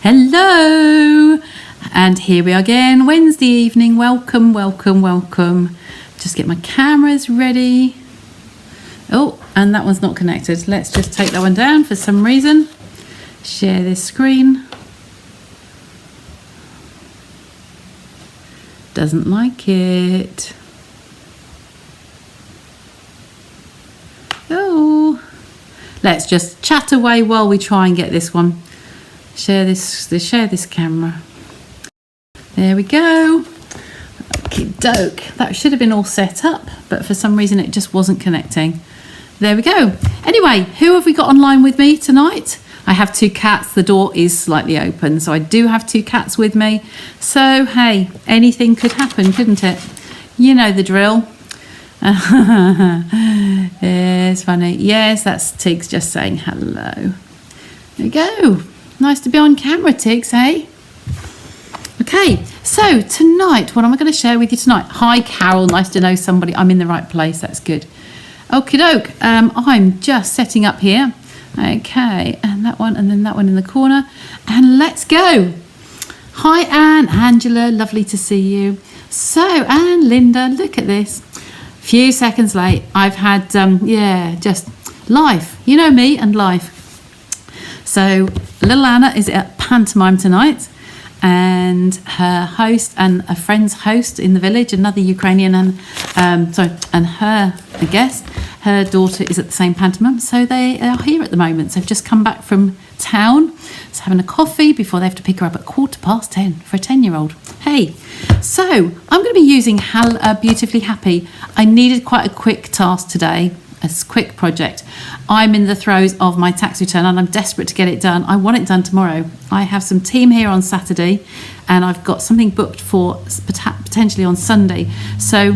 Hello, and here we are again, Wednesday evening. Welcome, welcome, welcome. Just get my cameras ready. Oh, and that one's not connected. Let's just take that one down for some reason. Share this screen. Doesn't like it. Oh, let's just chat away while we try and get this one. Share this camera. There we go. Okey-doke. That should have been all set up, but for some reason it just wasn't connecting. There we go. Anyway, who have we got online with me tonight? I have two cats. The door is slightly open, so I do have two cats with me. So, hey, anything could happen, couldn't it? You know the drill. It's funny. Yes, that's Tiggs just saying hello. There we go. Nice to be on camera, Tiggs, hey? Okay, so tonight, what am I going to share with you tonight? Hi, Carol. Nice to know somebody. I'm in the right place. That's good. Okie doke. I'm just setting up here. Okay, and that one, and then that one in the corner. And let's go. Hi, Anne, Angela. Lovely to see you. So, Anne, Linda, look at this. Few seconds late. I've had, just life. You know me and life. So, little Anna is at pantomime tonight. And her host and a friend's host in the village, another Ukrainian, and her, I guess, her daughter is at the same pantomime, so they are here at the moment. So they've just come back from town, so having a coffee before they have to pick her up at 10:15 for a 10-year-old. Hey, so I'm going to be using Beautifully Happy. I needed quite a quick task today, a quick project. I'm in the throes of my tax return and I'm desperate to get it done. I want it done tomorrow. I have some team here on Saturday and I've got something booked for potentially on Sunday. So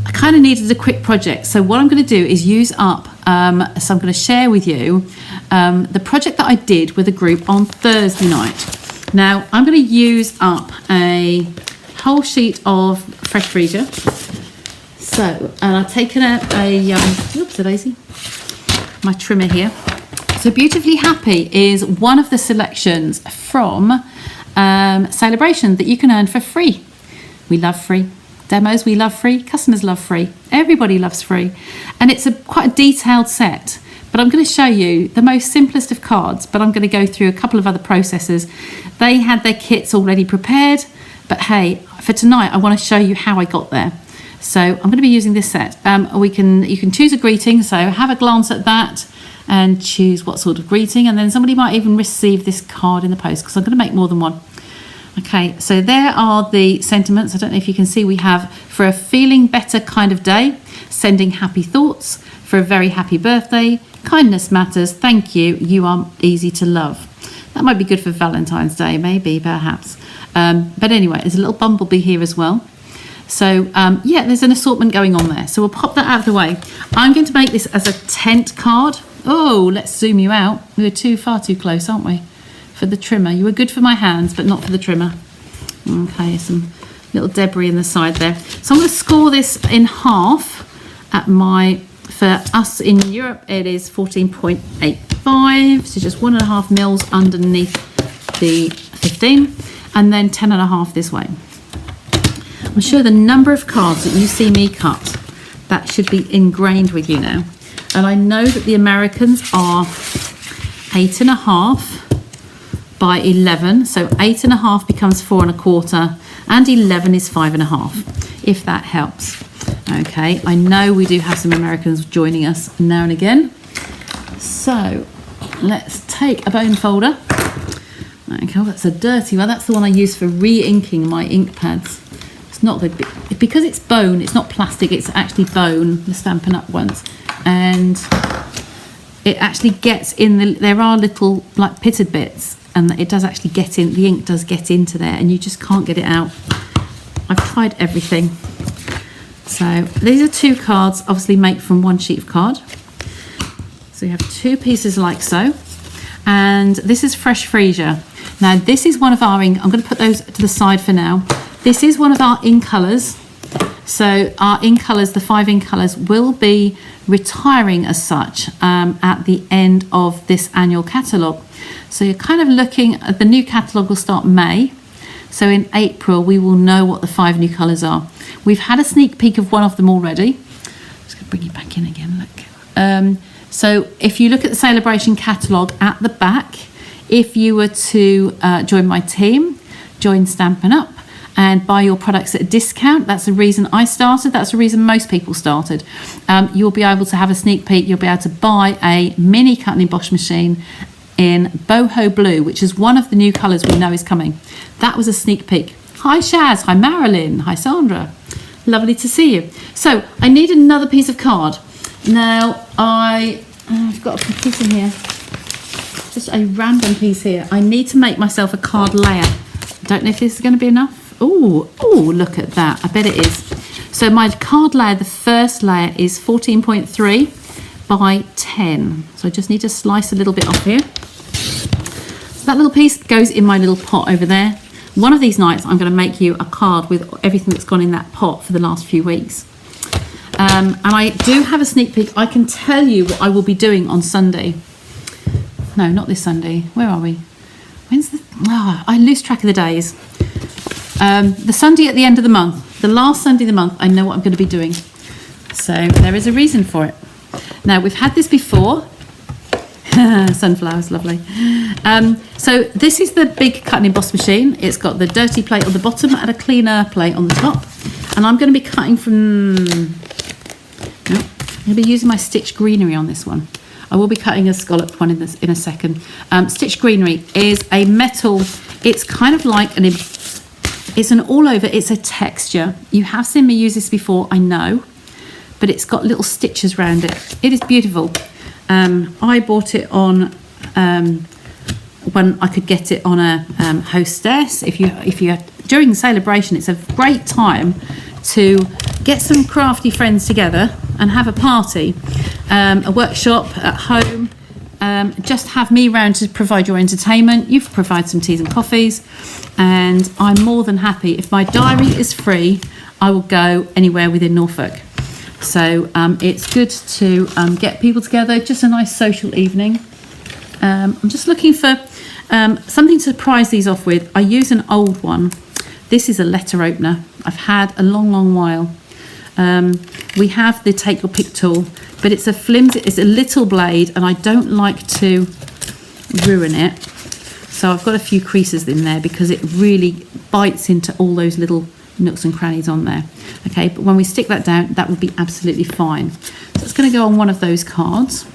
I kind of needed a quick project. So what I'm going to do is use up, so I'm going to share with you the project that I did with a group on Thursday night. Now I'm going to use up a whole sheet of fresh freesia. So, and I've taken oops, a daisy, my trimmer here. So Beautifully Happy is one of the selections from Sale-A-Bration that you can earn for free. We love free. Demos, we love free. Customers love free. Everybody loves free. And it's quite a detailed set. But I'm going to show you the most simplest of cards, but I'm going to go through a couple of other processes. They had their kits already prepared, but hey, for tonight, I want to show you how I got there. So I'm going to be using this set. You can choose a greeting, so have a glance at that and choose what sort of greeting, and then somebody might even receive this card in the post because I'm going to make more than one. Okay, so there are the sentiments. I don't know if you can see, we have for a feeling better kind of day, sending happy thoughts, for a very happy birthday, kindness matters, thank you, you are easy to love. That might be good for Valentine's Day, maybe, perhaps. But anyway, there's a little bumblebee here as well. So, there's an assortment going on there. So we'll pop that out of the way. I'm going to make this as a tent card. Oh, let's zoom you out. We were far too close, aren't we? For the trimmer. You were good for my hands, but not for the trimmer. Okay, some little debris in the side there. So I'm going to score this in half for us in Europe, it is 14.85. So just 1.5 mils underneath the 15, and then 10.5 this way. I'm sure the number of cards that you see me cut, that should be ingrained with you now. And I know that the Americans are 8.5 by 11. So 8.5 becomes 4.25, and 11 is 5.5, if that helps. Okay, I know we do have some Americans joining us now and again. So let's take a bone folder. Okay, well, that's a dirty one. That's the one I use for re-inking my ink pads. Not good because it's bone, it's not plastic, it's actually bone, the Stampin' Up ones, and it actually gets in there are little like pitted bits, and it does actually get in, the ink does get into there, and you just can't get it out. I've tried everything. So these are two cards, obviously made from one sheet of card. So you have two pieces like so, and this is fresh freesia. Now this is one of our ink, I'm going to put those to the side for now. This is one of our ink colours. So our ink colours, the 5 ink colours, will be retiring as such at the end of this annual catalogue. So you're kind of looking at the new catalogue will start May. So in April, we will know what the 5 new colours are. We've had a sneak peek of one of them already. Just going to bring you back in again, look. So if you look at the Sale-A-Bration catalogue at the back, if you were to join my team, join Stampin' Up, and buy your products at a discount, that's the reason I started, that's the reason most people started. You'll be able to have a sneak peek, you'll be able to buy a mini cut and emboss machine in boho blue, which is one of the new colours we know is coming. That was a sneak peek. Hi Shaz, hi Marilyn, hi Sandra. Lovely to see you. So I need another piece of card. Now I've got a piece in here, just a random piece here. I need to make myself a card layer. I don't know if this is going to be enough. Oh, look at that. I bet it is. So my card layer, the first layer is 14.3 by 10. So I just need to slice a little bit off here. So that little piece goes in my little pot over there. One of these nights I'm going to make you a card with everything that's gone in that pot for the last few weeks. And I do have a sneak peek. I can tell you what I will be doing on Sunday. No, not this Sunday. Where are we? When's the... Oh, I lose track of the days. The Sunday at the end of the month, the last Sunday of the month, I know what I'm going to be doing. So there is a reason for it. Now, we've had this before. Sunflowers, lovely. So this is the big cut and emboss machine. It's got the dirty plate on the bottom and a cleaner plate on the top. And I'm going to be cutting from... No, I'm going to be using my Stitch Greenery on this one. I will be cutting a scalloped one in a second. Stitch Greenery is a metal, it's kind of like it's an all over, it's a texture. You have seen me use this before, I know, but it's got little stitches around it. It is beautiful. I bought it on, when I could get it on a Hostess. If you during the Sale-A-Bration, it's a great time to get some crafty friends together and have a party, a workshop at home. Just have me round to provide your entertainment. You provide some teas and coffees, and I'm more than happy. If my diary is free, I will go anywhere within Norfolk. So it's good to get people together, just a nice social evening. I'm just looking for something to prize these off with. I use an old one. This is a letter opener I've had a long while. We have the take your pick tool, but it's a flimsy, it's a little blade, and I don't like to ruin it. So I've got a few creases in there because it really bites into all those little nooks and crannies on there. Okay, but when we stick that down, that will be absolutely fine. So it's going to go on one of those cards.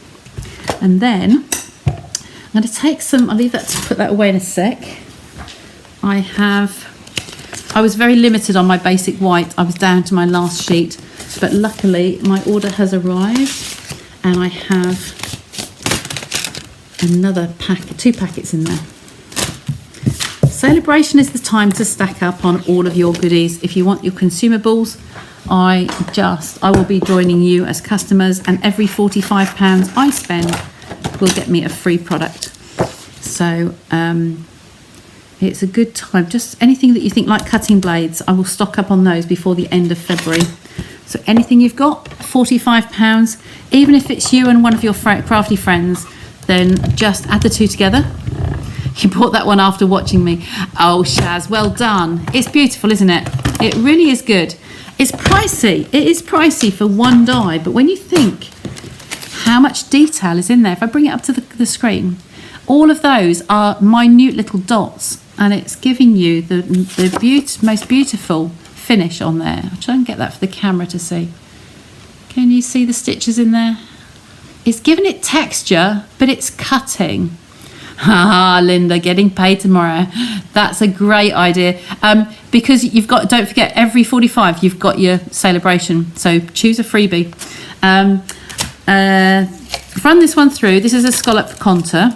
And then I'm going to take some, I'll leave that to put that away in a sec. I was very limited on my basic white. I was down to my last sheet, but luckily my order has arrived and I have another two packets in there. Sale-A-Bration is the time to stack up on all of your goodies. If you want your consumables, I will be joining you as customers, and every £45 I spend will get me a free product. So it's a good time. Just anything that you think, like cutting blades, I will stock up on those before the end of February. So anything you've got, £45, even if it's you and one of your crafty friends, then just add the two together. You bought that one after watching me. Oh, Shaz, well done. It's beautiful, isn't it? It really is good. It's pricey. It is pricey for one die, but when you think how much detail is in there, if I bring it up to the screen, all of those are minute little dots, and it's giving you the most beautiful finish on there. I'll try and get that for the camera to see. Can you see the stitches in there? It's giving it texture, but it's cutting. Ah, Linda, getting paid tomorrow. That's a great idea. Because you've got, don't forget, every 45 you've got your Sale-A-Bration. So choose a freebie. Run this one through. This is a scallop contour.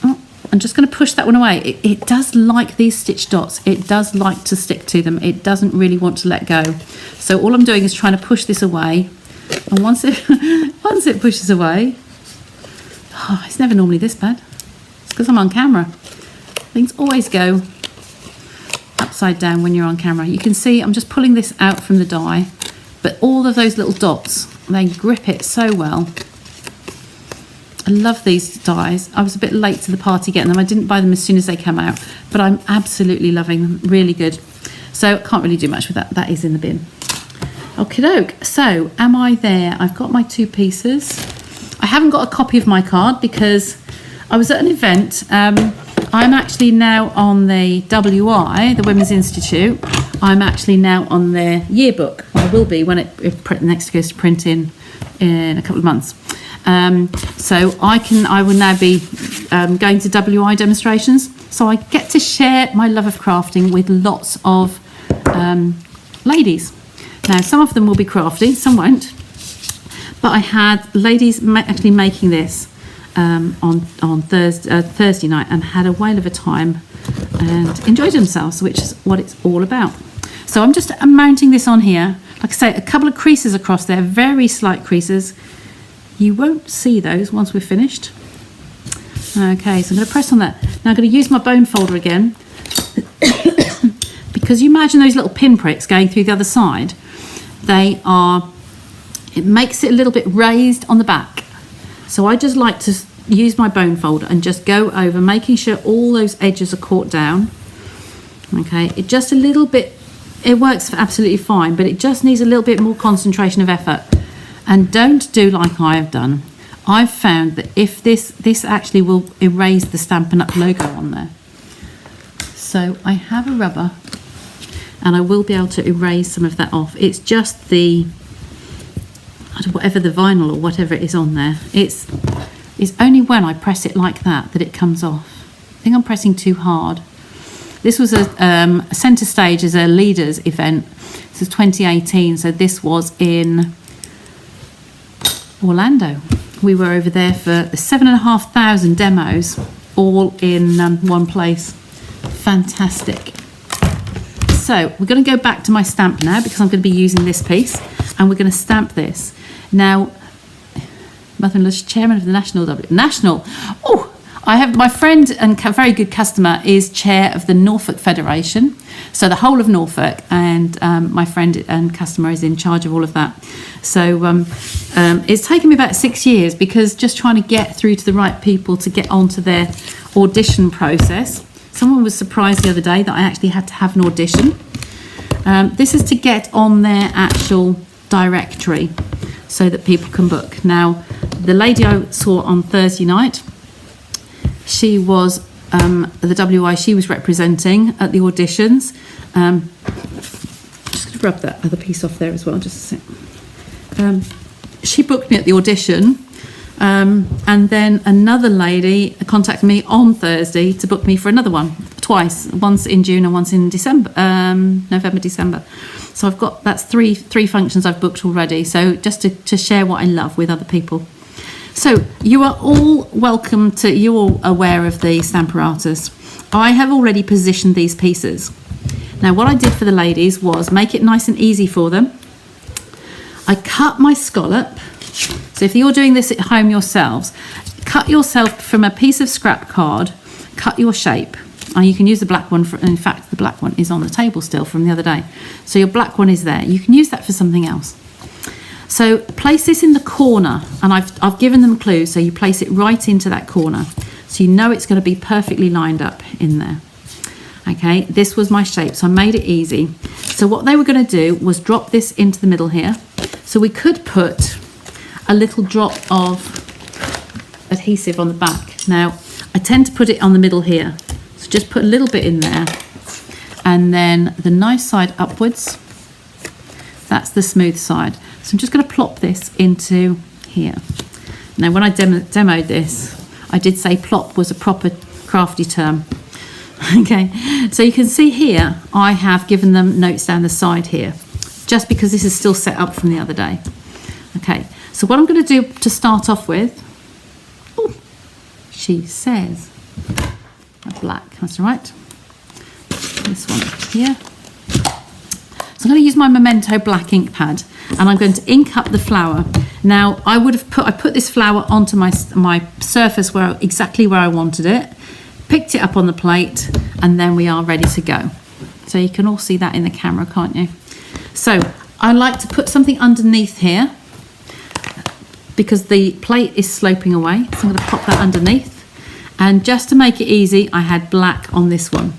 Oh, I'm just going to push that one away. It does like these stitch dots. It does like to stick to them. It doesn't really want to let go. So all I'm doing is trying to push this away. And once it pushes away, oh, it's never normally this bad. It's because I'm on camera. Things always go upside down when you're on camera. You can see I'm just pulling this out from the die, but all of those little dots They grip it so well. I love these dies. I was a bit late to the party getting them. I didn't buy them as soon as they came out, but I'm absolutely loving them. Really good. So can't really do much with that. That is in the bin. Okie doke. So am I there? I've got my 2 pieces. I haven't got a copy of my card because I was at an event. I'm actually now on the WI, the Women's Institute. I'm actually now on their yearbook. I will be when it next goes to print in a couple of months. So I will now be going to WI demonstrations. So I get to share my love of crafting with lots of ladies. Now, some of them will be crafty, some won't. But I had ladies actually making this on Thursday night and had a whale of a time and enjoyed themselves, which is what it's all about. So I'm just mounting this on here. Like I say, a couple of creases across there, very slight creases. You won't see those once we're finished. Okay, so I'm going to press on that. Now I'm going to use my bone folder again because you imagine those little pinpricks going through the other side. It makes it a little bit raised on the back. So I just like to use my bone folder and just go over, making sure all those edges are caught down. Okay, it just a little bit, it works absolutely fine, but it just needs a little bit more concentration of effort. And don't do like I have done. I've found that if this actually will erase the Stampin' Up logo on there. So I have a rubber and I will be able to erase some of that off. It's just whatever the vinyl or whatever it is on there. It's only when I press it like that it comes off. I think I'm pressing too hard. This was a centre stage as a leaders event. This is 2018, so this was in Orlando. We were over there for 7,500 demos, all in one place. Fantastic. So we're going to go back to my stamp now because I'm going to be using this piece, and we're going to stamp this. Now, mother-in-law's chairman of the National. Oh, I have my friend and very good customer is chair of the Norfolk Federation, so the whole of Norfolk, and my friend and customer is in charge of all of that. So it's taken me about 6 years because just trying to get through to the right people to get onto their audition process. Someone was surprised the other day that I actually had to have an audition. This is to get on their actual directory so that people can book. Now, the lady I saw on Thursday night, she was the WI she was representing at the auditions. Just going to rub that other piece off there as well, just a sec. She booked me at the audition, and then another lady contacted me on Thursday to book me for another one, twice, once in June and once in December, November, December. So I've got, that's three functions I've booked already. So just to share what I love with other people. So you are all welcome to, you're all aware of the Stamparatus. I have already positioned these pieces. Now what I did for the ladies was make it nice and easy for them. I cut my scallop. So if you're doing this at home yourselves, cut yourself from a piece of scrap card, cut your shape. And you can use the black one, in fact the black one is on the table still from the other day. So your black one is there. You can use that for something else. So place this in the corner, and I've given them clues, so you place it right into that corner. So you know it's going to be perfectly lined up in there. Okay, this was my shape, so I made it easy. So what they were going to do was drop this into the middle here. So we could put a little drop of adhesive on the back. Now, I tend to put it on the middle here. So just put a little bit in there. And then the nice side upwards. That's the smooth side. So I'm just going to plop this into here. Now, when I demoed this, I did say plop was a proper crafty term. Okay, so you can see here, I have given them notes down the side here, just because this is still set up from the other day. Okay, so what I'm going to do to start off with, oh, she says, a black, that's right. This one here. So I'm going to use my Memento black ink pad, and I'm going to ink up the flower. Now I put this flower onto my surface exactly where I wanted it, picked it up on the plate, and then we are ready to go. So you can all see that in the camera, can't you? So I like to put something underneath here, because the plate is sloping away. So I'm going to pop that underneath. And just to make it easy, I had black on this one.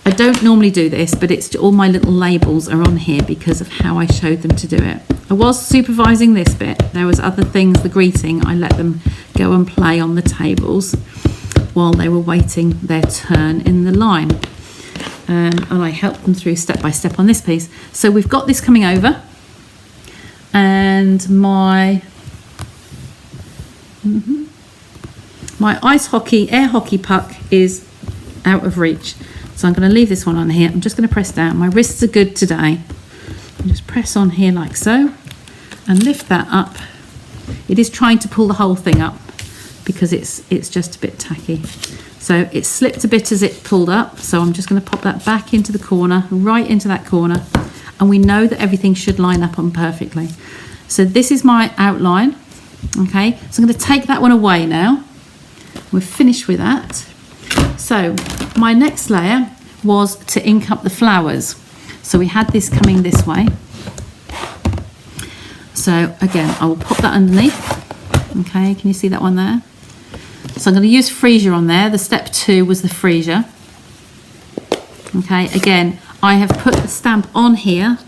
I don't normally do this, but it's all my little labels are on here because of how I showed them to do it. I was supervising this bit. There was other things, the greeting, I let them go and play on the tables while they were waiting their turn in the line. And I helped them through step by step on this piece. So we've got this coming over, and my ice hockey, air hockey puck is out of reach. So I'm going to leave this one on here. I'm just going to press down. My wrists are good today. And just press on here like so and lift that up. It is trying to pull the whole thing up because it's just a bit tacky. So it slipped a bit as it pulled up. So I'm just going to pop that back into the corner, right into that corner. And we know that everything should line up on perfectly. So this is my outline. Okay, so I'm going to take that one away now. We're finished with that. So my next layer was to ink up the flowers. So we had this coming this way. So again, I will pop that underneath. Okay, can you see that one there? So I'm going to use freesia on there. The step 2 was the freesia. Okay, again, I have put the stamp on here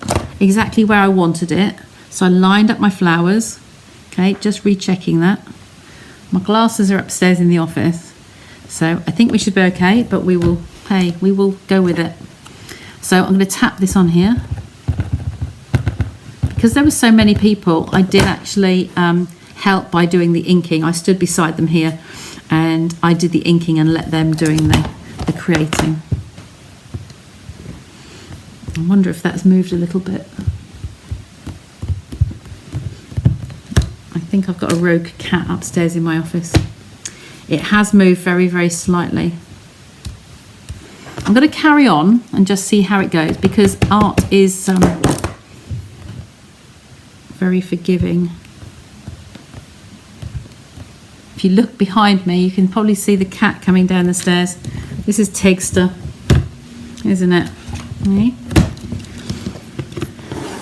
exactly where I wanted it. So I lined up my flowers. Okay, just rechecking that. My glasses are upstairs in the office. So I think we should be okay, but we will go with it. So I'm going to tap this on here. Because there were so many people, I did actually help by doing the inking. I stood beside them here and I did the inking and let them doing the creating. I wonder if that's moved a little bit. I think I've got a rogue cat upstairs in my office. It has moved very, very slightly. I'm going to carry on and just see how it goes because art is very forgiving. If you look behind me, you can probably see the cat coming down the stairs. This is Tigster, isn't it? Okay.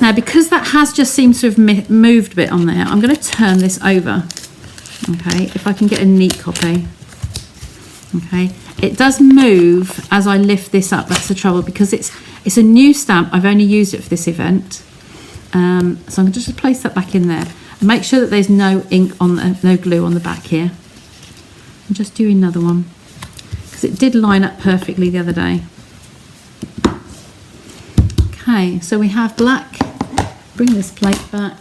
Now, because that has just seemed to have moved a bit on there, I'm going to turn this over. Okay, if I can get a neat copy. Okay, it does move as I lift this up. That's the trouble because it's a new stamp. I've only used it for this event. So I'm going to just place that back in there. And make sure that there's no ink on no glue on the back here. And just do another one because it did line up perfectly the other day. Okay, so we have black. Bring this plate back.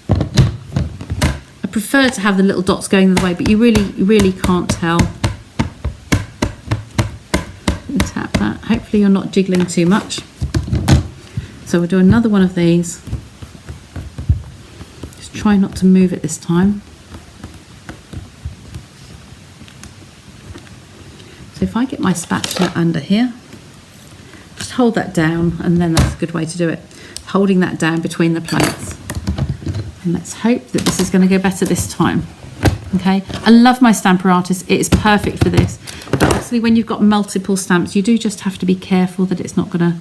I prefer to have the little dots going the way, but you really can't tell. Tap that. Hopefully you're not jiggling too much. So we'll do another one of these. Just try not to move it this time. So if I get my spatula under here, just hold that down, and then that's a good way to do it. Holding that down between the plates. And let's hope that this is going to go better this time. Okay, I love my Stamper Artist. It is perfect for this. But obviously when you've got multiple stamps, you do just have to be careful that it's not going to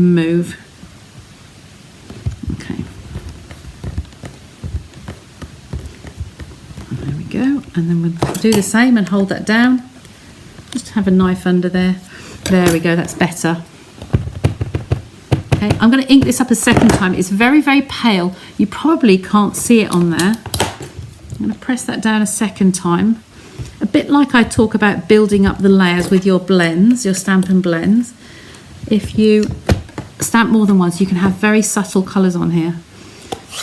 move. Okay. There we go. And then we'll do the same and hold that down. Just have a knife under there. There we go, that's better. Okay, I'm going to ink this up a second time. It's very, very pale. You probably can't see it on there. I'm going to press that down a second time. A bit like I talk about building up the layers with your blends, your Stampin' blends. If you stamp more than once, you can have very subtle colours on here.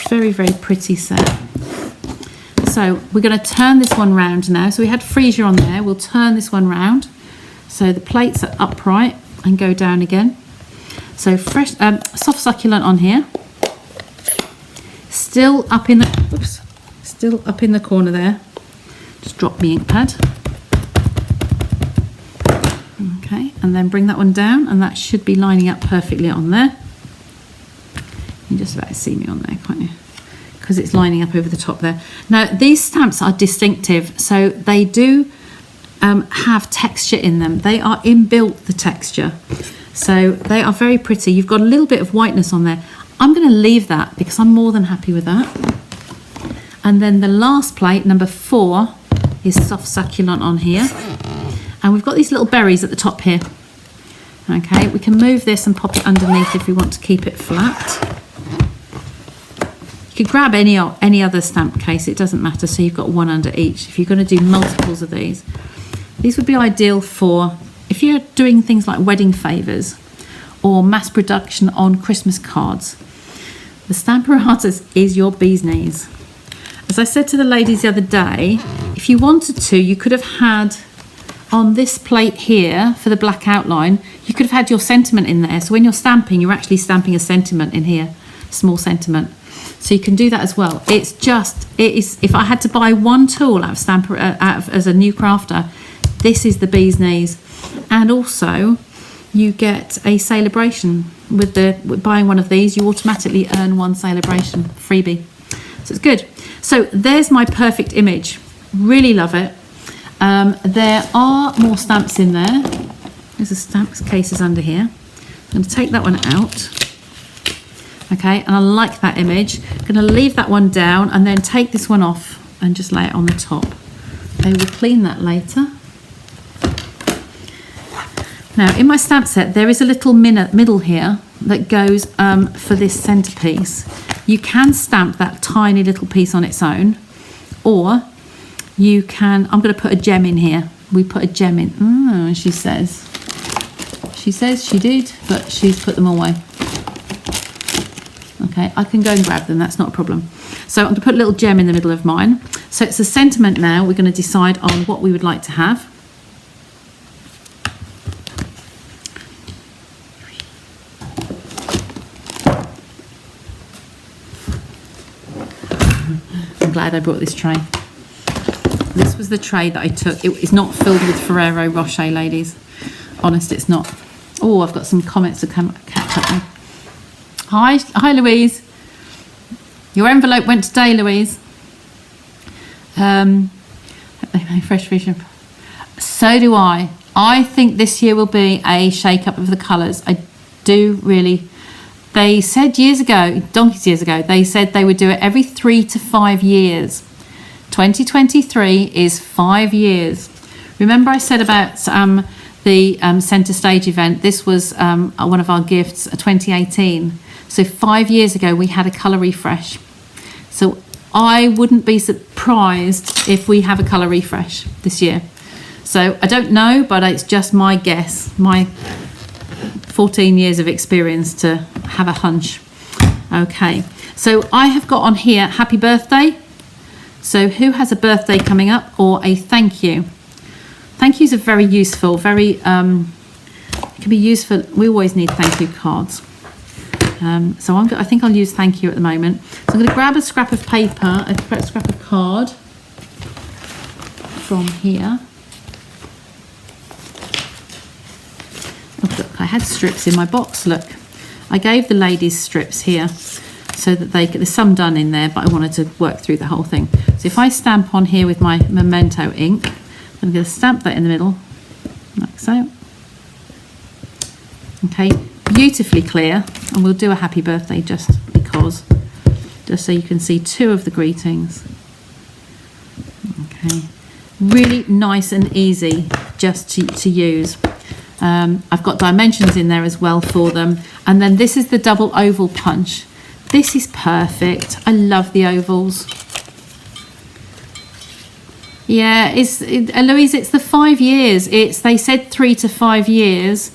Very, very pretty set. So we're going to turn this one round now. So we had freesia on there. We'll turn this one round. So the plates are upright and go down again. So fresh, soft succulent on here. Still up in the, oops, still up in the corner there. Just drop my ink pad. Okay, and then bring that one down, and that should be lining up perfectly on there. You can just about see me on there, can't you? Because it's lining up over the top there. Now, these stamps are distinctive, so they do have texture in them. They are inbuilt, the texture. So they are very pretty. You've got a little bit of whiteness on there. I'm going to leave that because I'm more than happy with that. And then the last plate, number 4, is soft succulent on here. And we've got these little berries at the top here. Okay, we can move this and pop it underneath if we want to keep it flat. You could grab any other stamp case, it doesn't matter, so you've got one under each. If you're going to do multiples of these would be ideal for if you're doing things like wedding favours or mass production on Christmas cards. The Stamparatus is your bee's knees. As I said to the ladies the other day, if you wanted to, you could have had on this plate here for the black outline, you could have had your sentiment in there. So when you're stamping, you're actually stamping a sentiment in here, small sentiment. So you can do that as well. It is. If I had to buy one tool out of Stamper as a new crafter, this is the bee's knees. And also, you get a Sale-A-Bration with buying one of these. You automatically earn one Sale-A-Bration freebie. So it's good. So there's my perfect image. Really love it. There are more stamps in there. There's a stamp cases under here. I'm going to take that one out. Okay, and I like that image. I'm going to leave that one down and then take this one off and just lay it on the top. I will clean that later. Now, in my stamp set, there is a little middle here that goes for this centerpiece. You can stamp that tiny little piece on its own, or you can, I'm going to put a gem in here. We put a gem in. She says. She says she did, but she's put them away. Okay, I can go and grab them, that's not a problem. So I'm going to put a little gem in the middle of mine. So it's a sentiment now. We're going to decide on what we would like to have. I'm glad I brought this tray. This was the tray that I took. It is not filled with Ferrero Rocher, ladies. Honest, it's not. Oh, I've got some comments to catch up with. Hi, Louise. Your envelope went today, Louise. Fresh vision. So do I. I think this year will be a shake-up of the colours. I do really. They said years ago, donkeys years ago, they said they would do it every 3 to 5 years. 2023 is 5 years. Remember I said about the Centre Stage event? This was one of our gifts, 2018. So 5 years ago, we had a colour refresh. So I wouldn't be surprised if we have a colour refresh this year. So I don't know, but it's just my guess, my 14 years of experience to have a hunch. Okay, so I have got on here, happy birthday. So who has a birthday coming up or a thank you? Thank yous are very useful, very, can be used for, we always need thank you cards. So I think I'll use thank you at the moment. So I'm going to grab a scrap of paper, a scrap of card from here. Oh, look, I had strips in my box, look. I gave the ladies strips here so that there's some done in there, but I wanted to work through the whole thing. So if I stamp on here with my Memento ink, I'm going to stamp that in the middle, like so. Okay, beautifully clear, and we'll do a happy birthday just because, just so you can see 2 of the greetings. Okay, really nice and easy just to use. I've got dimensions in there as well for them, and then this is the double oval punch. This is perfect. I love the ovals. Yeah, Louise, it's the 5 years. They said 3 to 5 years.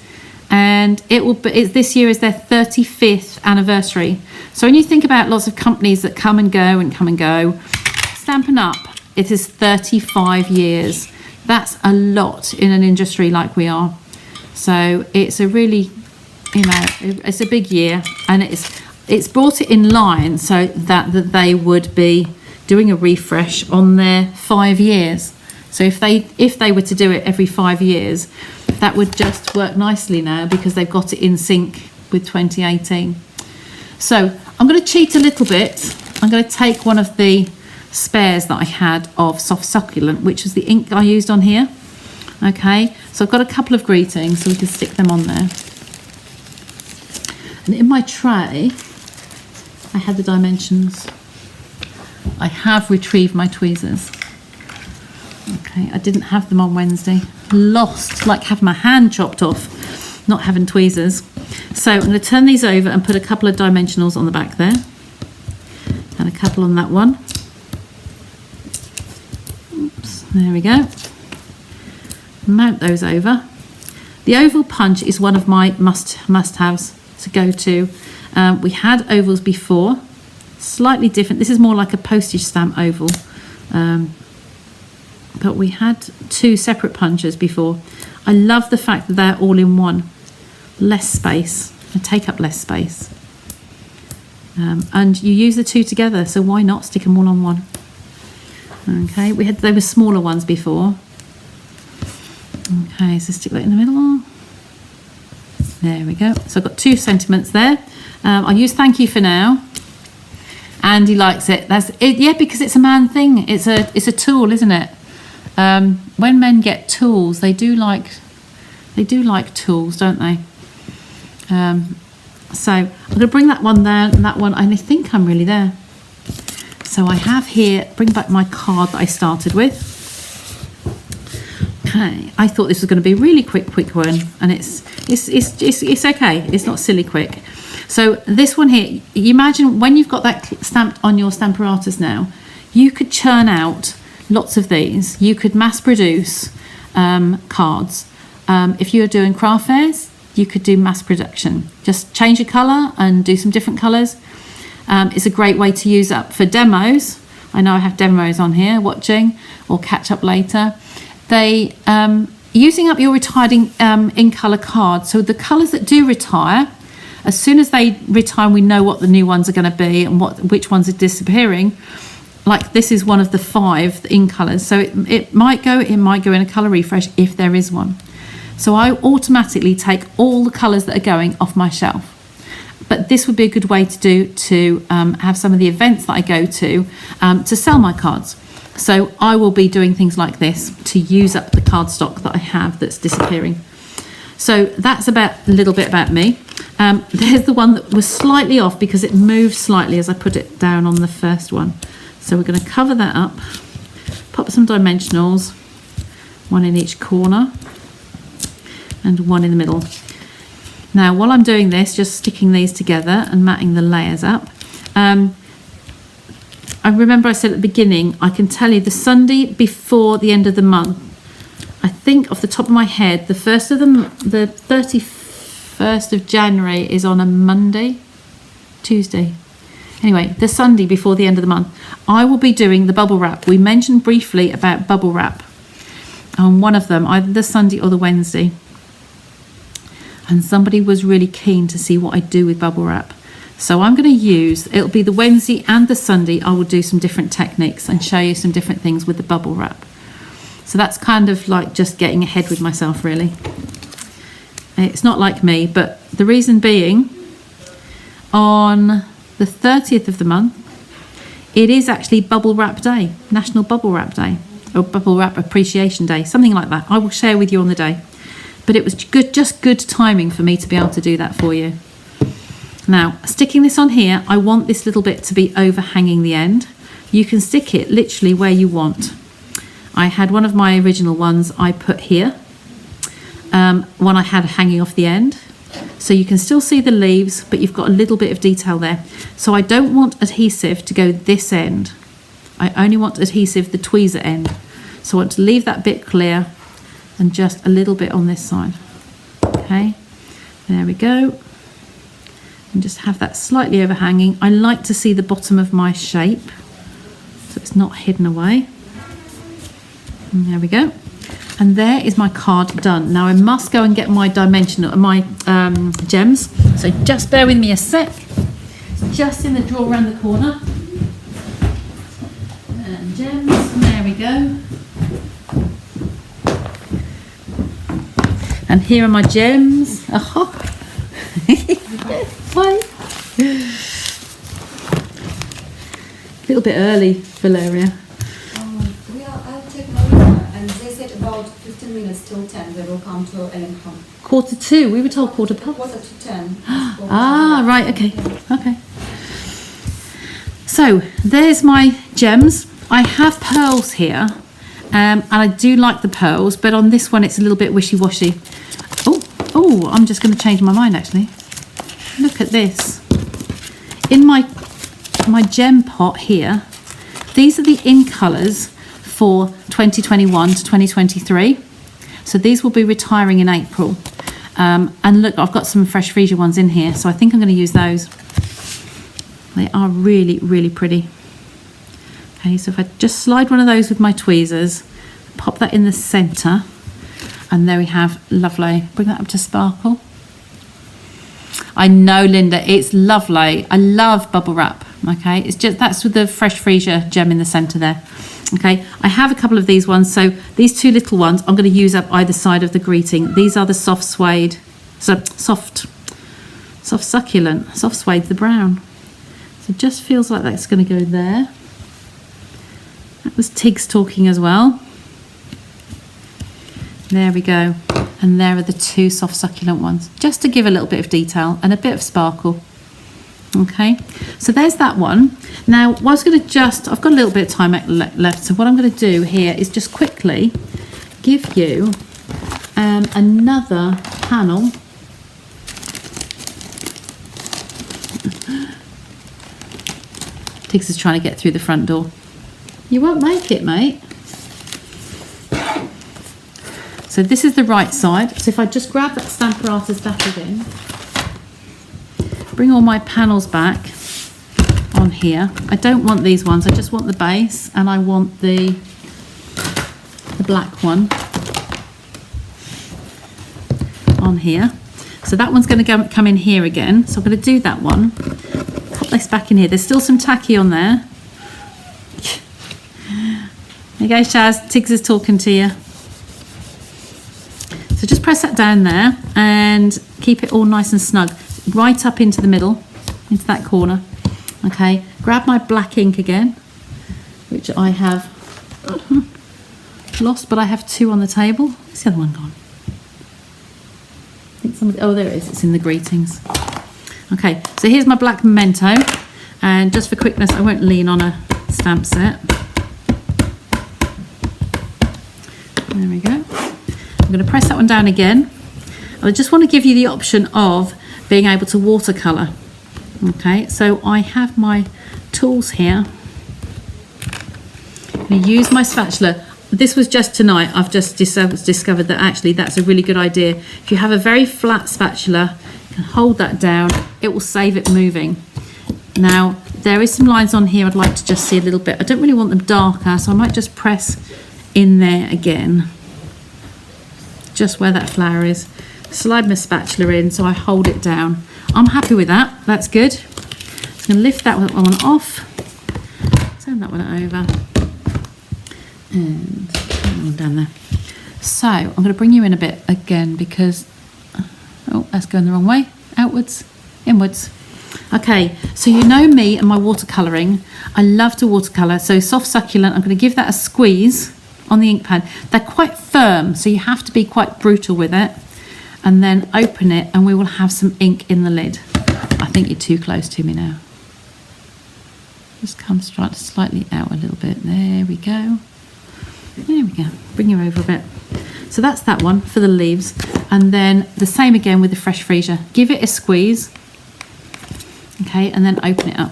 And this year is their 35th anniversary. So when you think about lots of companies that come and go, Stampin' Up, it is 35 years. That's a lot in an industry like we are. So it's a really, it's a big year, and it's brought it in line so that they would be doing a refresh on their 5 years. So if they were to do it every 5 years, that would just work nicely now because they've got it in sync with 2018. So I'm going to cheat a little bit. I'm going to take one of the spares that I had of Soft Succulent, which was the ink I used on here. Okay, so I've got a couple of greetings, so we can stick them on there. And in my tray, I had the dimensions. I have retrieved my tweezers. Okay, I didn't have them on Wednesday. Lost, like having my hand chopped off, not having tweezers. So I'm going to turn these over and put a couple of dimensionals on the back there. And a couple on that one. Oops, there we go. Mount those over. The oval punch is one of my must-haves to go to. We had ovals before, slightly different. This is more like a postage stamp oval. But we had two separate punches before. I love the fact that they're all in one. Less space, and take up less space. And you use the two together, so why not stick them all on one? Okay, they were smaller ones before. Okay, so stick that in the middle. There we go. So I've got 2 sentiments there. I'll use thank you for now. Andy likes it. That's it. Yeah, because it's a man thing. It's a tool, isn't it? When men get tools, they do like tools, don't they? So I'm going to bring that one down and that one. I think I'm really there. So I have here, bring back my card that I started with. Okay, I thought this was going to be a really quick one, and it's okay. It's not silly quick. So this one here, you imagine when you've got that stamped on your Stamparatus now, you could churn out lots of these. You could mass produce cards. If you're doing craft fairs, you could do mass production. Just change a colour and do some different colours. It's a great way to use up for demos. I know I have demos on here watching, or catch up later. They using up your retired in colour cards. So the colours that do retire, as soon as they retire, we know what the new ones are going to be and which ones are disappearing. Like this is one of the 5 in colours. So it might go in a colour refresh if there is one. So I automatically take all the colours that are going off my shelf. But this would be a good way to have some of the events that I go to sell my cards. So I will be doing things like this to use up the card stock that I have that's disappearing. So that's a little bit about me. There's the one that was slightly off because it moved slightly as I put it down on the first one. So we're going to cover that up, pop some dimensionals, one in each corner and one in the middle. Now while I'm doing this, just sticking these together and matting the layers up, I remember I said at the beginning, I can tell you the Sunday before the end of the month, I think off the top of my head, the 31st of January is on a Tuesday. Anyway, the Sunday before the end of the month, I will be doing the bubble wrap. We mentioned briefly about bubble wrap on one of them, either the Sunday or the Wednesday. And somebody was really keen to see what I do with bubble wrap. So I'm going to it'll be the Wednesday and the Sunday, I will do some different techniques and show you some different things with the bubble wrap. So that's kind of like just getting ahead with myself, really. It's not like me, but the reason being, on the 30th of the month, it is actually Bubble Wrap Day, National Bubble Wrap Day, or Bubble Wrap Appreciation Day, something like that. I will share with you on the day. But it was just good timing for me to be able to do that for you. Now, sticking this on here, I want this little bit to be overhanging the end. You can stick it literally where you want. I had one of my original ones I put here, one I had hanging off the end. So you can still see the leaves, but you've got a little bit of detail there. So I don't want adhesive to go this end. I only want adhesive the tweezer end. So I want to leave that bit clear and just a little bit on this side. Okay, there we go. And just have that slightly overhanging. I like to see the bottom of my shape so it's not hidden away. And there we go. And there is my card done. Now I must go and get my gems. So just bear with me a sec. It's just in the drawer around the corner. And gems, and there we go. And here are my gems. Aha. Hi. A little bit early, Valeria. I'll take my order, and they said about 15 minutes till 10 they will come to Ellingham. 1:45. We were told 1:15. 1:45. Ah, right, okay. Okay. So there's my gems. I have pearls here, and I do like the pearls, but on this one it's a little bit wishy-washy. Oh, I'm just going to change my mind actually. Look at this. In my gem pot here, these are the in colours for 2021 to 2023. So these will be retiring in April. And look, I've got some Fresh Freesia ones in here, so I think I'm going to use those. They are really, really pretty. Okay, so if I just slide one of those with my tweezers, pop that in the centre, and there we have, lovely. Bring that up to sparkle. I know, Linda, it's lovely. I love bubble wrap. Okay, it's just, that's with the Fresh Freesia gem in the centre there. Okay, I have a couple of these ones. So these two little ones, I'm going to use up either side of the greeting. These are the soft suede, soft succulent, soft suede, the brown. So it just feels like that's going to go there. That was Tig's talking as well. There we go. And there are the two soft succulent ones, just to give a little bit of detail and a bit of sparkle. Okay, so there's that one. Now, what I was going to I've got a little bit of time left, so what I'm going to do here is just quickly give you another panel. Tiggs is trying to get through the front door. You won't make it, mate. So this is the right side. So if I just grab that Stamparatus back again, bring all my panels back on here. I don't want these ones, I just want the base, and I want the black one on here. So that one's going to come in here again. So I'm going to do that one. Pop this back in here. There's still some tacky on there. There you go, Shaz. Tiggs is talking to you. So just press that down there and keep it all nice and snug. Right up into the middle, into that corner. Okay, grab my black ink again, which I have lost, but I have two on the table. Where's the other one gone? I think somebody, oh, there it is, it's in the greetings. Okay, so here's my black memento, and just for quickness, I won't lean on a stamp set. There we go. I'm going to press that one down again. I just want to give you the option of being able to watercolour. Okay, so I have my tools here. I'm going to use my spatula. This was just tonight. I've just discovered that actually that's a really good idea. If you have a very flat spatula, you can hold that down. It will save it moving. Now, there is some lines on here I'd like to just see a little bit. I don't really want them darker, so I might just press in there again. Just where that flower is. Slide my spatula in so I hold it down. I'm happy with that. That's good. Just going to lift that one off. Turn that one over. And that one down there. So I'm going to bring you in a bit again because, oh, that's going the wrong way. Outwards, inwards. Okay, so you know me and my watercolouring. I love to watercolour. So soft succulent, I'm going to give that a squeeze on the ink pad. They're quite firm, so you have to be quite brutal with it. And then open it and we will have some ink in the lid. I think you're too close to me now. Just come slightly out a little bit. There we go. There we go. Bring you over a bit. So that's that one for the leaves. And then the same again with the Fresh Freesia. Give it a squeeze. Okay, and then open it up.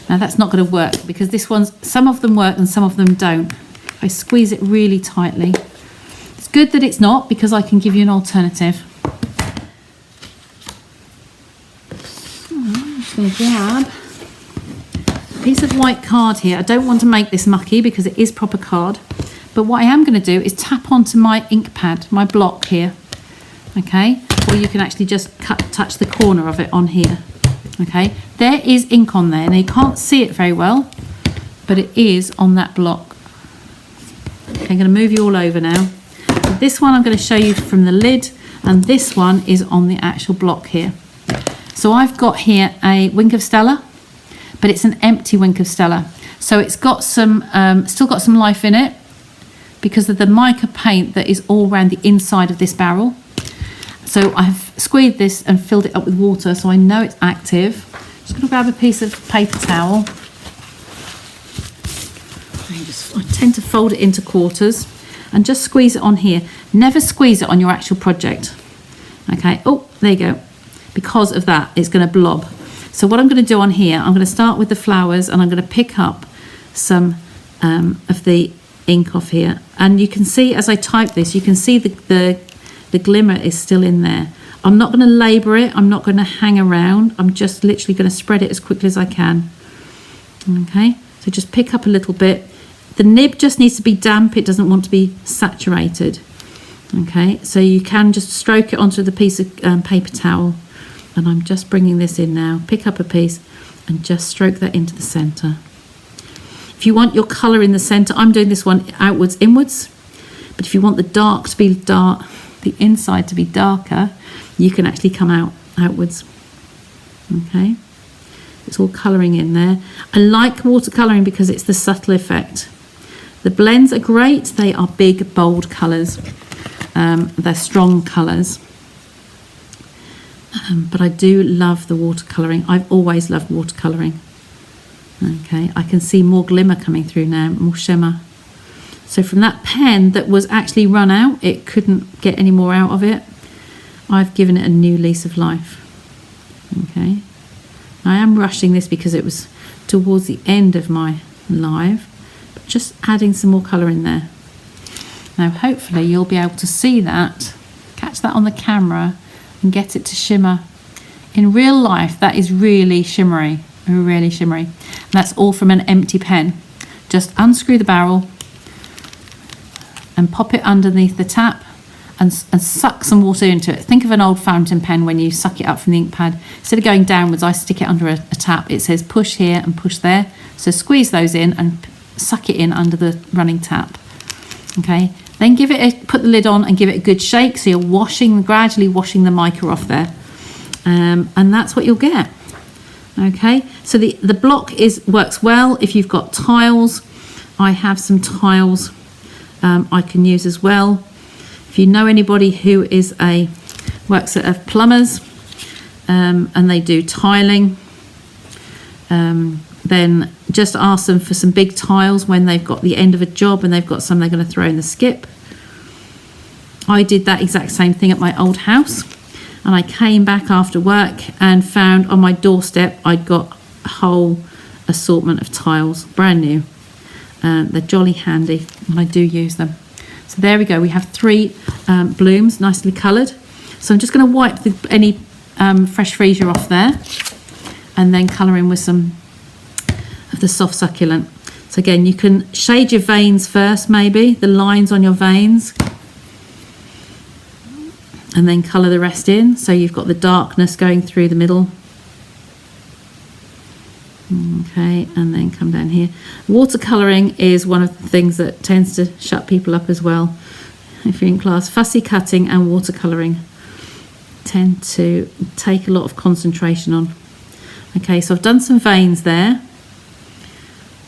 Now that's not going to work because this one's, some of them work and some of them don't. I squeeze it really tightly. It's good that it's not because I can give you an alternative. So I'm just going to grab a piece of white card here. I don't want to make this mucky because it is proper card. But what I am going to do is tap onto my ink pad, my block here. Okay, or you can actually just touch the corner of it on here. Okay, there is ink on there. Now you can't see it very well, but it is on that block. Okay, I'm going to move you all over now. So this one I'm going to show you from the lid, and this one is on the actual block here. So I've got here a Wink of Stella, but it's an empty Wink of Stella. So it's got some, still got some life in it because of the mica paint that is all around the inside of this barrel. So I've squeezed this and filled it up with water, so I know it's active. Just going to grab a piece of paper towel. tend to fold it into quarters and just squeeze it on here. Never squeeze it on your actual project. Okay, oh, there you go. Because of that, it's going to blob. So what I'm going to do on here, I'm going to start with the flowers and I'm going to pick up some of the ink off here. And you can see as I type this, you can see the glimmer is still in there. I'm not going to labour it. I'm not going to hang around. I'm just literally going to spread it as quickly as I can. Okay, so just pick up a little bit. The nib just needs to be damp. It doesn't want to be saturated. Okay, so you can just stroke it onto the piece of paper towel. And I'm just bringing this in now. Pick up a piece and just stroke that into the centre. If you want your colour in the centre, I'm doing this one outwards, inwards. But if you want the dark to be dark, the inside to be darker, you can actually come outwards. Okay, it's all colouring in there. I like watercolouring because it's the subtle effect. The blends are great. They are big, bold colours. They're strong colours. But I do love the watercolouring. I've always loved watercolouring. Okay, I can see more glimmer coming through now, more shimmer. So from that pen that was actually run out, it couldn't get any more out of it. I've given it a new lease of life. Okay, I am rushing this because it was towards the end of my live, but just adding some more colour in there. Now hopefully you'll be able to see that, catch that on the camera and get it to shimmer. In real life that is really shimmery, really shimmery. And that's all from an empty pen. Just unscrew the barrel and pop it underneath the tap and suck some water into it. Think of an old fountain pen when you suck it up from the ink pad. Instead of going downwards, I stick it under a tap. It says push here and push there. So squeeze those in and suck it in under the running tap. Okay, then put the lid on and give it a good shake. So you're gradually washing the mica off there. And that's what you'll get. Okay, so the block works well if you've got tiles. I have some tiles I can use as well. If you know anybody who works at a plumber's and they do tiling, then just ask them for some big tiles when they've got the end of a job and they've got some they're going to throw in the skip. I did that exact same thing at my old house, and I came back after work and found on my doorstep I'd got a whole assortment of tiles, brand new. They're jolly handy and I do use them. So there we go, we have 3 blooms nicely coloured. So I'm just going to wipe any fresh freesia off there and then colour in with some of the soft succulent. So again, you can shade your veins first, maybe the lines on your veins, and then colour the rest in so you've got the darkness going through the middle. Okay, and then come down here. Watercolouring is one of the things that tends to shut people up as well if you're in class. Fussy cutting and watercolouring tend to take a lot of concentration on. Okay, so I've done some veins there.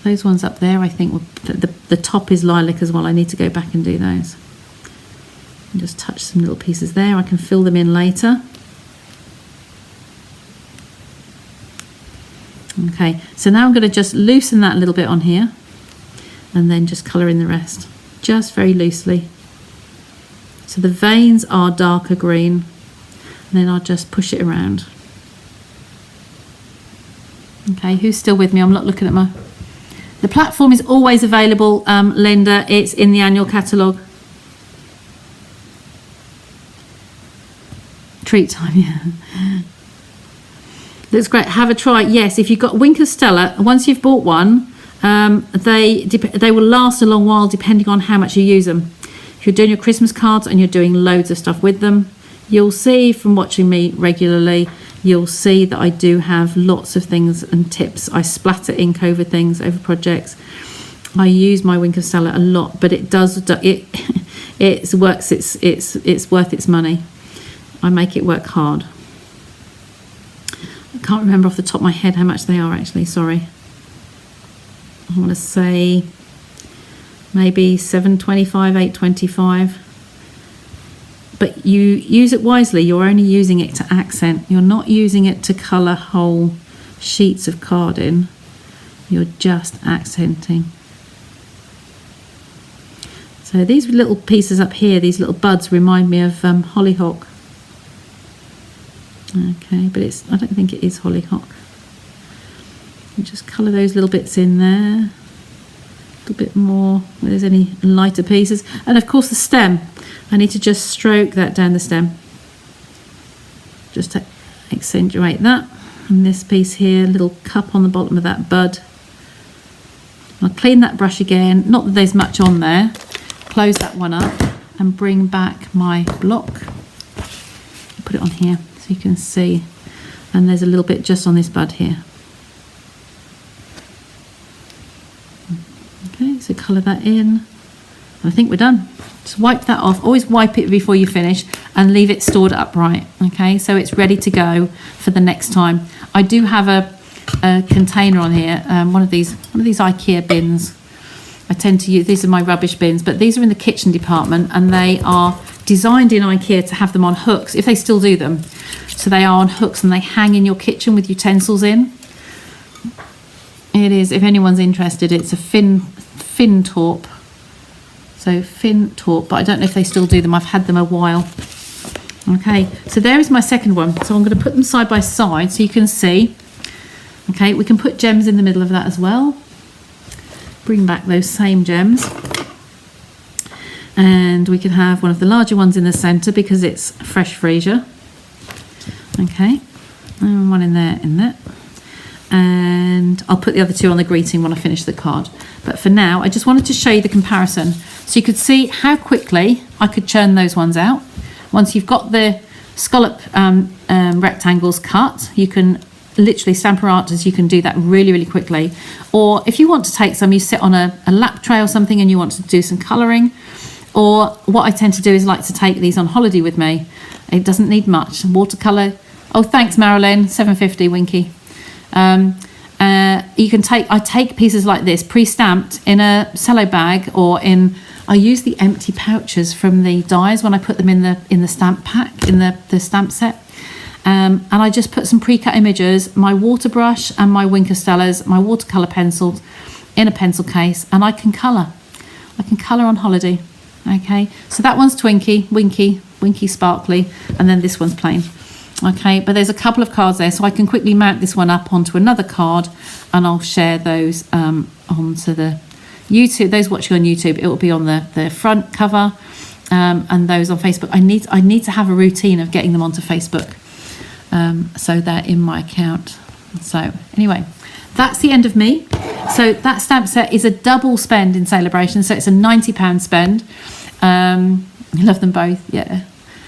Those ones up there, I think the top is lilac as well. I need to go back and do those. And just touch some little pieces there. I can fill them in later. Okay, so now I'm going to just loosen that a little bit on here and then just colour in the rest, just very loosely. So the veins are darker green, and then I'll just push it around. Okay, who's still with me? I'm not looking at my... The platform is always available, Linda. It's in the annual catalogue. Treat time, yeah. Looks great. Have a try. Yes, if you've got Wink of Stella, once you've bought one, they will last a long while depending on how much you use them. If you're doing your Christmas cards and you're doing loads of stuff with them, you'll see from watching me regularly, you'll see that I do have lots of things and tips. I splatter ink over things, over projects. I use my Wink of Stella a lot, but it works. It's worth its money. I make it work hard. I can't remember off the top of my head how much they are actually, sorry. I want to say maybe $7.25, $8.25. But you use it wisely. You're only using it to accent. You're not using it to colour whole sheets of card in. You're just accenting. So these little pieces up here, these little buds remind me of hollyhock. Okay, but I don't think it is hollyhock. And just colour those little bits in there. A little bit more where there's any lighter pieces. And of course the stem. I need to just stroke that down the stem. Just to accentuate that. And this piece here, little cup on the bottom of that bud. I'll clean that brush again. Not that there's much on there. Close that one up and bring back my block. Put it on here so you can see. And there's a little bit just on this bud here. Okay, so colour that in. I think we're done. Just wipe that off. Always wipe it before you finish and leave it stored upright. Okay, so it's ready to go for the next time. I do have a container on here, one of these IKEA bins. I tend to use, these are my rubbish bins, but these are in the kitchen department and they are designed in IKEA to have them on hooks, if they still do them. So they are on hooks and they hang in your kitchen with utensils in. It is, if anyone's interested, it's a fin taupe. So fin taupe, but I don't know if they still do them. I've had them a while. Okay, so there is my second one. So I'm going to put them side by side so you can see. Okay, we can put gems in the middle of that as well. Bring back those same gems. And we can have one of the larger ones in the centre because it's fresh freesia. Okay, and one in there, and I'll put the other two on the greeting when I finish the card. But for now, I just wanted to show you the comparison so you could see how quickly I could churn those ones out. Once you've got the scallop rectangles cut, you can literally Stampin' Arters, you can do that really, really quickly. Or if you want to take some, you sit on a lap tray or something and you want to do some colouring. Or what I tend to do is like to take these on holiday with me. It doesn't need much. Watercolour. Oh, thanks, Marilyn. $7.50, Winky. You can I take pieces like this pre-stamped in a cello bag, or I use the empty pouches from the dies when I put them in the stamp pack, in the stamp set. And I just put some pre-cut images, my water brush and my Wink of Stellas, my watercolour pencils in a pencil case, and I can colour. I can colour on holiday. Okay, so that one's Twinky, Winky Sparkly, and then this one's plain. Okay, but there's a couple of cards there, so I can quickly mount this one up onto another card, and I'll share those onto the YouTube. Those watching on YouTube, it will be on the front cover, and those on Facebook. I need to have a routine of getting them onto Facebook, so they're in my account. So anyway, that's the end of me. So that stamp set is a double spend in Sale-A-Bration, so it's a £90 spend. I love them both. Yeah.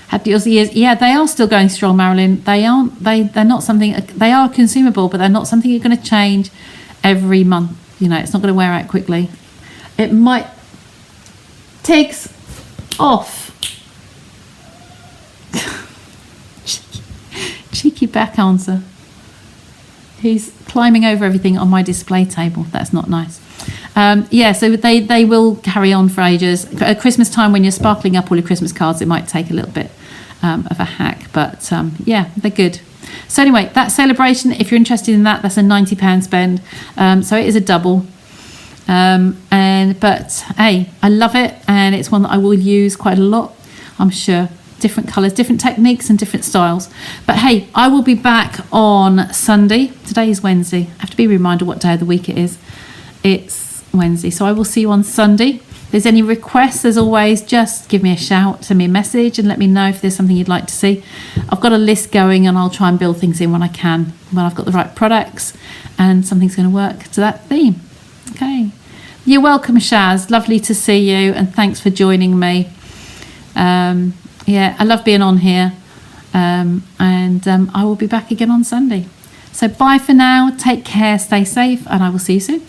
Had yours years. Yeah, they are still going strong, Marilyn. They're not something, they are consumable, but they're not something you're going to change every month. You know, it's not going to wear out quickly. It might takes off. Cheeky back answer. He's climbing over everything on my display table. That's not nice. Yeah, so they will carry on for ages. At Christmas time, when you're sparkling up all your Christmas cards, it might take a little bit of a hack, but yeah, they're good. So anyway, that's Sale-A-Bration. If you're interested in that, that's a £90 spend. So it is a double. But hey, I love it, and it's one that I will use quite a lot, I'm sure. Different colours, different techniques and different styles. But hey, I will be back on Sunday. Today is Wednesday. I have to be reminded what day of the week it is. It's Wednesday, so I will see you on Sunday. If there's any requests, as always, just give me a shout, send me a message and let me know if there's something you'd like to see. I've got a list going and I'll try and build things in when I can, when I've got the right products and something's going to work to that theme. Okay. You're welcome, Shaz. Lovely to see you, and thanks for joining me. Yeah, I love being on here, and I will be back again on Sunday. So bye for now, take care, stay safe, and I will see you soon.